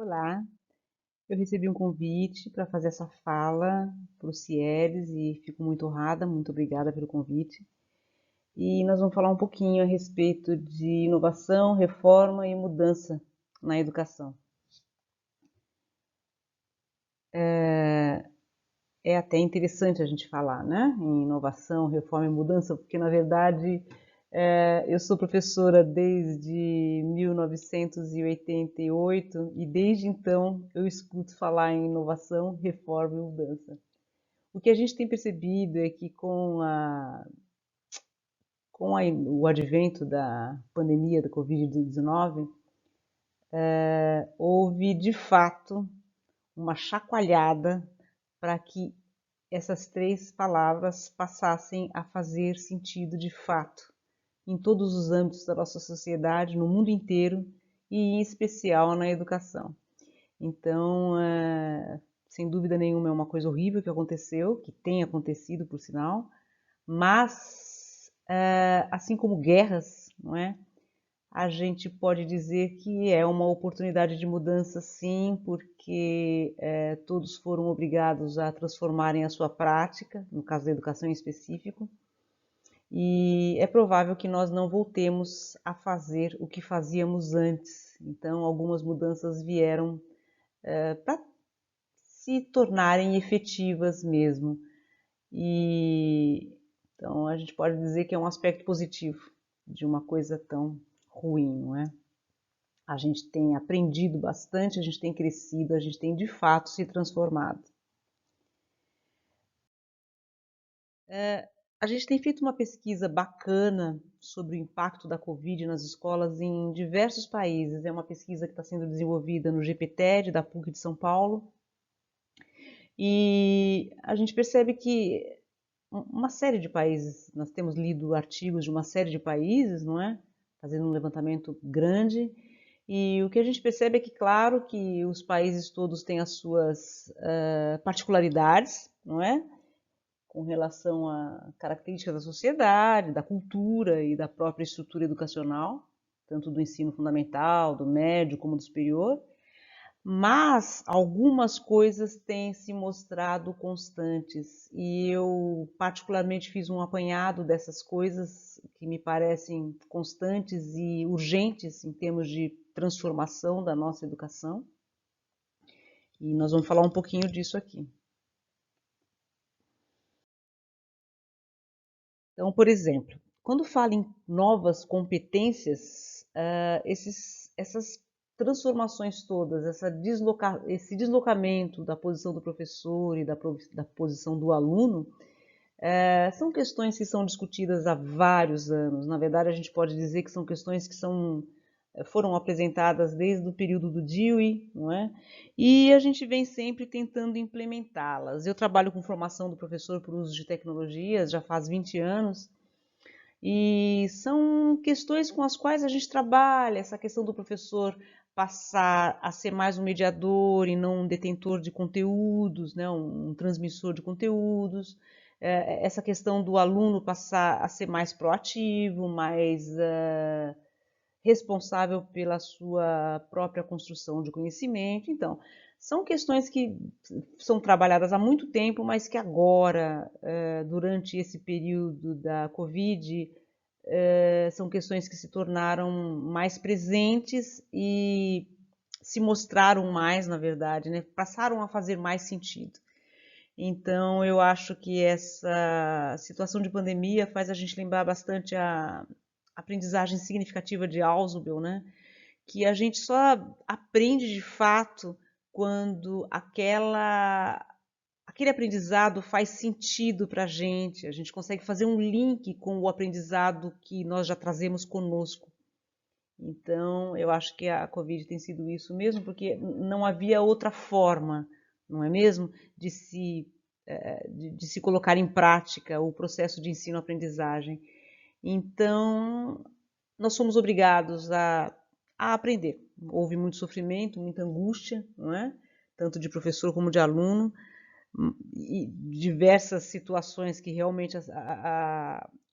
Olá, eu recebi um convite para fazer essa fala para o Cieres e fico muito honrada, muito obrigada pelo convite. E nós vamos falar um pouquinho a respeito de inovação, reforma e mudança na educação. É até interessante a gente falar, né, em inovação, reforma e mudança, porque na verdade eu sou professora desde 1988 e desde então eu escuto falar em inovação, reforma e mudança. O que a gente tem percebido é que o advento da pandemia da Covid-19, houve de fato uma chacoalhada para que essas três palavras passassem a fazer sentido de fato em todos os âmbitos da nossa sociedade, no mundo inteiro e em especial na educação. Então, sem dúvida nenhuma, é uma coisa horrível que aconteceu, que tem acontecido, por sinal, mas, assim como guerras, não é? A gente pode dizer que é uma oportunidade de mudança, sim, porque todos foram obrigados a transformarem a sua prática, no caso da educação em específico, e é provável que nós não voltemos a fazer o que fazíamos antes. Então, algumas mudanças vieram para se tornarem efetivas mesmo. E então a gente pode dizer que é um aspecto positivo de uma coisa tão ruim, não é? A gente tem aprendido bastante, a gente tem crescido, a gente tem de fato se transformado. A gente tem feito uma pesquisa bacana sobre o impacto da Covid nas escolas em diversos países. É uma pesquisa que está sendo desenvolvida no GPTED, da PUC de São Paulo, e a gente percebe que uma série de países, nós temos lido artigos de uma série de países, não é? Fazendo um levantamento grande, e o que a gente percebe é que, claro, que os países todos têm as suas particularidades, não é? Com relação a características da sociedade, da cultura e da própria estrutura educacional, tanto do ensino fundamental, do médio como do superior, mas algumas coisas têm se mostrado constantes e eu particularmente fiz um apanhado dessas coisas que me parecem constantes e urgentes em termos de transformação da nossa educação, e nós vamos falar um pouquinho disso aqui. Então, por exemplo, quando fala em novas competências, essas transformações todas, esse deslocamento da posição do professor e da posição do aluno, são questões que são discutidas há vários anos. Na verdade, a gente pode dizer que são questões que foram apresentadas desde o período do Dewey, não é? E a gente vem sempre tentando implementá-las. Eu trabalho com formação do professor por uso de tecnologias já faz 20 anos, e são questões com as quais a gente trabalha, essa questão do professor passar a ser mais um mediador e não um detentor de conteúdos, né, um transmissor de conteúdos, essa questão do aluno passar a ser mais proativo, mais responsável pela sua própria construção de conhecimento. Então, são questões que são trabalhadas há muito tempo, mas que agora, durante esse período da Covid, são questões que se tornaram mais presentes e se mostraram mais, na verdade, né? Passaram a fazer mais sentido. Então, eu acho que essa situação de pandemia faz a gente lembrar bastante a aprendizagem significativa de Ausubel, né? Que a gente só aprende de fato quando aquele aprendizado faz sentido para a gente consegue fazer um link com o aprendizado que nós já trazemos conosco. Então, eu acho que a Covid tem sido isso mesmo, porque não havia outra forma, não é mesmo, de se colocar em prática o processo de ensino-aprendizagem. Então, nós somos obrigados a aprender. Houve muito sofrimento, muita angústia, não é? Tanto de professor como de aluno, e diversas situações que realmente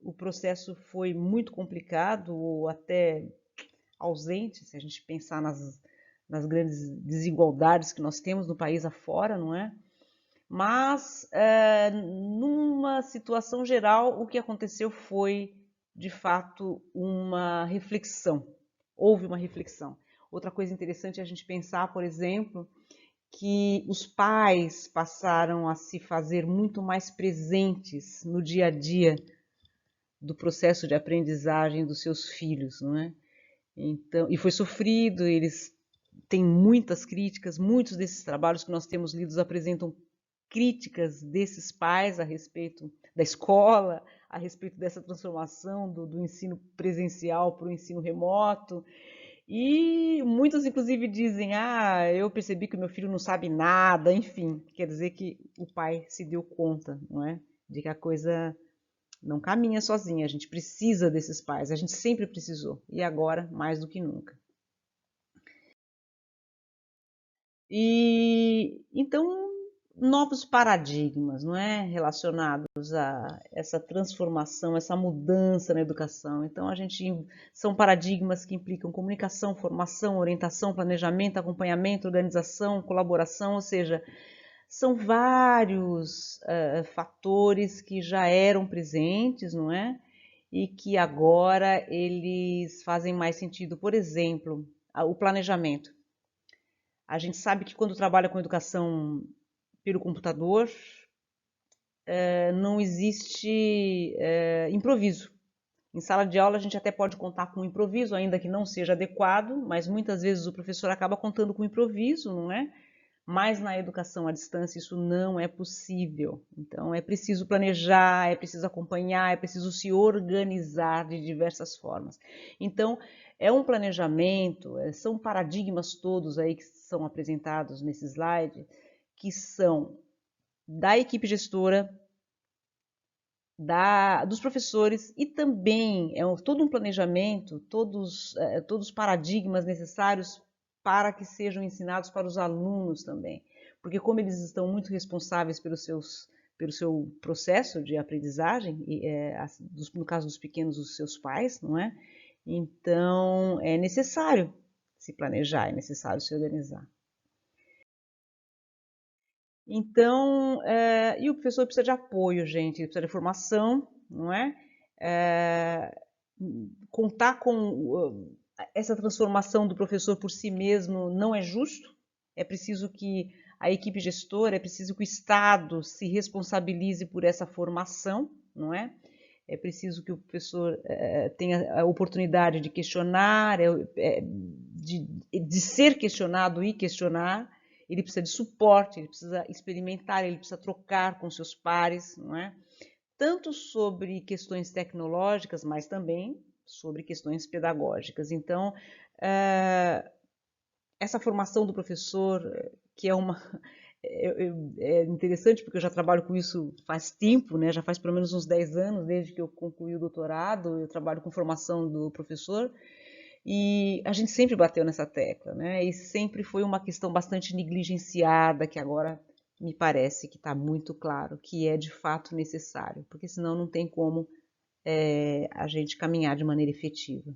o processo foi muito complicado ou até ausente, se a gente pensar nas grandes desigualdades que nós temos no país afora, não é? Mas, numa situação geral, o que aconteceu foi, de fato, uma reflexão. Houve uma reflexão. Outra coisa interessante é a gente pensar, por exemplo, que os pais passaram a se fazer muito mais presentes no dia a dia do processo de aprendizagem dos seus filhos, não é? Então, e foi sofrido, eles têm muitas críticas, muitos desses trabalhos que nós temos lidos apresentam críticas desses pais a respeito da escola, a respeito dessa transformação do ensino presencial para o ensino remoto. E muitos, inclusive, dizem: ah, eu percebi que o meu filho não sabe nada, enfim, quer dizer que o pai se deu conta, não é? De que a coisa não caminha sozinha, a gente precisa desses pais, a gente sempre precisou, e agora mais do que nunca. E então, novos paradigmas, não é? Relacionados a essa transformação, essa mudança na educação. Então, são paradigmas que implicam comunicação, formação, orientação, planejamento, acompanhamento, organização, colaboração, ou seja, são vários fatores que já eram presentes, não é? E que agora eles fazem mais sentido. Por exemplo, o planejamento. A gente sabe que quando trabalha com educação pelo computador, não existe improviso. Em sala de aula a gente até pode contar com improviso, ainda que não seja adequado, mas muitas vezes o professor acaba contando com improviso, não é? Mas na educação à distância isso não é possível. Então é preciso planejar, é preciso acompanhar, é preciso se organizar de diversas formas. Então é um planejamento, são paradigmas todos aí que são apresentados nesse slide, que são da equipe gestora, dos professores e também todo um planejamento, todos os paradigmas necessários para que sejam ensinados para os alunos também. Porque como eles estão muito responsáveis pelo seu processo de aprendizagem, no caso dos pequenos, os seus pais, não é? Então, é necessário se planejar, é necessário se organizar. Então, e o professor precisa de apoio, gente, ele precisa de formação, não é? Contar com essa transformação do professor por si mesmo não é justo, é preciso que a equipe gestora, é preciso que o Estado se responsabilize por essa formação, não é? É preciso que o professor tenha a oportunidade de questionar, de ser questionado e questionar. Ele precisa de suporte, ele precisa experimentar, ele precisa trocar com seus pares, não é? Tanto sobre questões tecnológicas, mas também sobre questões pedagógicas. Então, essa formação do professor, que é interessante porque eu já trabalho com isso faz tempo, né? Já faz pelo menos uns 10 anos, desde que eu concluí o doutorado, eu trabalho com formação do professor, e a gente sempre bateu nessa tecla, né? E sempre foi uma questão bastante negligenciada, que agora me parece que está muito claro que é de fato necessário, porque senão não tem como a gente caminhar de maneira efetiva.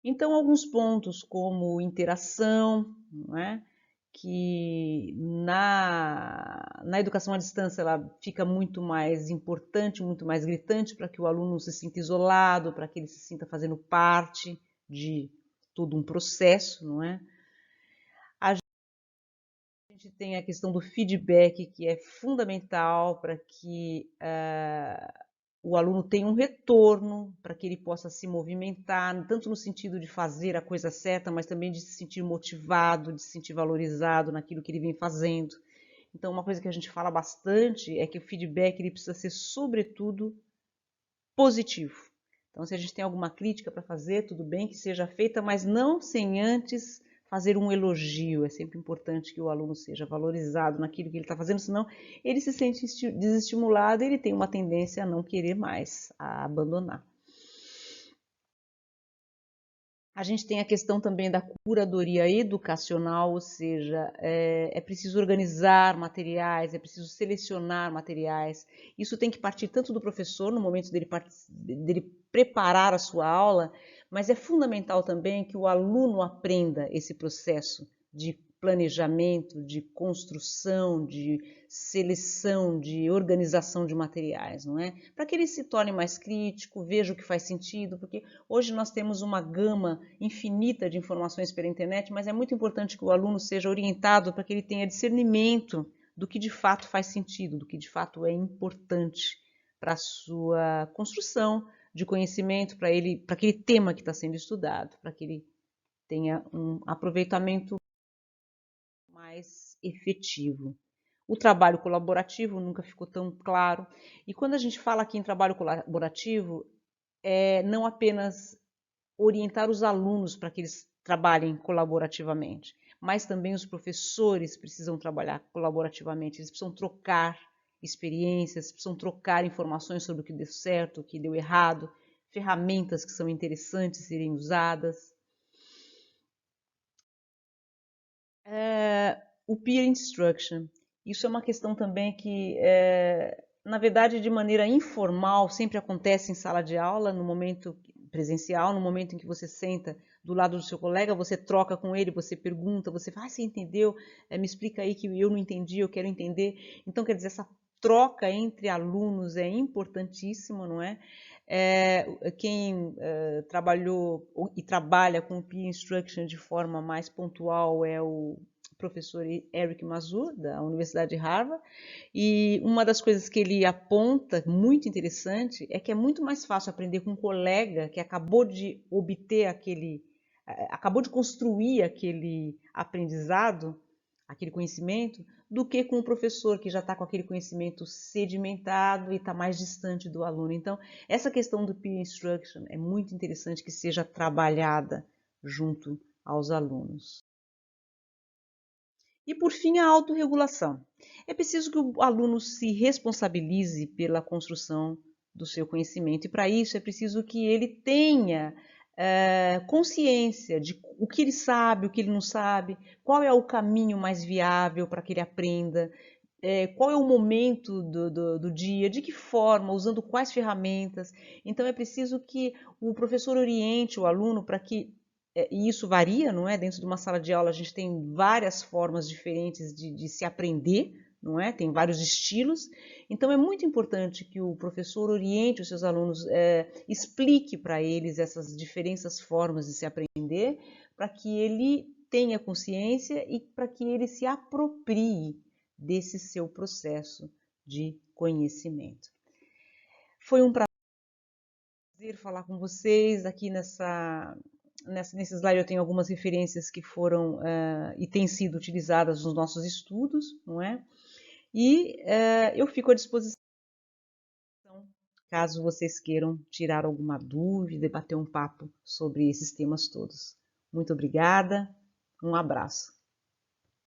Então, alguns pontos como interação, não é? Que na educação à distância ela fica muito mais importante, muito mais gritante para que o aluno não se sinta isolado, para que ele se sinta fazendo parte de todo um processo, não é? A gente tem a questão do feedback, que é fundamental para que o aluno tenha um retorno, para que ele possa se movimentar, tanto no sentido de fazer a coisa certa, mas também de se sentir motivado, de se sentir valorizado naquilo que ele vem fazendo. Então, uma coisa que a gente fala bastante é que o feedback ele precisa ser, sobretudo, positivo. Então, se a gente tem alguma crítica para fazer, tudo bem que seja feita, mas não sem antes fazer um elogio. É sempre importante que o aluno seja valorizado naquilo que ele está fazendo, senão ele se sente desestimulado e ele tem uma tendência a não querer mais, a abandonar. A gente tem a questão também da curadoria educacional, ou seja, é preciso organizar materiais, é preciso selecionar materiais. Isso tem que partir tanto do professor, no momento dele preparar a sua aula, mas é fundamental também que o aluno aprenda esse processo de planejamento, de construção, de seleção, de organização de materiais, não é? Para que ele se torne mais crítico, veja o que faz sentido, porque hoje nós temos uma gama infinita de informações pela internet, mas é muito importante que o aluno seja orientado para que ele tenha discernimento do que de fato faz sentido, do que de fato é importante para a sua construção de conhecimento, para aquele tema que está sendo estudado, para que ele tenha um aproveitamento mais efetivo. O trabalho colaborativo nunca ficou tão claro. E quando a gente fala aqui em trabalho colaborativo, é não apenas orientar os alunos para que eles trabalhem colaborativamente, mas também os professores precisam trabalhar colaborativamente, eles precisam trocar experiências, precisam trocar informações sobre o que deu certo, o que deu errado, ferramentas que são interessantes serem usadas. O peer instruction, isso é uma questão também que, na verdade, de maneira informal, sempre acontece em sala de aula, no momento presencial, no momento em que você senta do lado do seu colega, você troca com ele, você pergunta, você fala, você entendeu? Me explica aí que eu não entendi, eu quero entender. Então, quer dizer, essa troca entre alunos é importantíssima, não é? Quem trabalhou e trabalha com o peer instruction de forma mais pontual é o professor Eric Mazur, da Universidade de Harvard, e uma das coisas que ele aponta, muito interessante, é que é muito mais fácil aprender com um colega que acabou de acabou de construir aquele aprendizado, aquele conhecimento, do que com o professor que já está com aquele conhecimento sedimentado e está mais distante do aluno. Então, essa questão do peer instruction é muito interessante que seja trabalhada junto aos alunos. E, por fim, a autorregulação. É preciso que o aluno se responsabilize pela construção do seu conhecimento, e para isso é preciso que ele tenha consciência de o que ele sabe, o que ele não sabe, qual é o caminho mais viável para que ele aprenda, qual é o momento do dia, de que forma, usando quais ferramentas. Então é preciso que o professor oriente o aluno para que e isso varia, não é? Dentro de uma sala de aula a gente tem várias formas diferentes de se aprender, não é? Tem vários estilos. Então é muito importante que o professor oriente os seus alunos, explique para eles essas diferentes formas de se aprender, para que ele tenha consciência e para que ele se aproprie desse seu processo de conhecimento. Foi um prazer falar com vocês aqui nesse slide eu tenho algumas referências que foram e têm sido utilizadas nos nossos estudos, não é? E eu fico à disposição caso vocês queiram tirar alguma dúvida e bater um papo sobre esses temas todos. Muito obrigada, um abraço.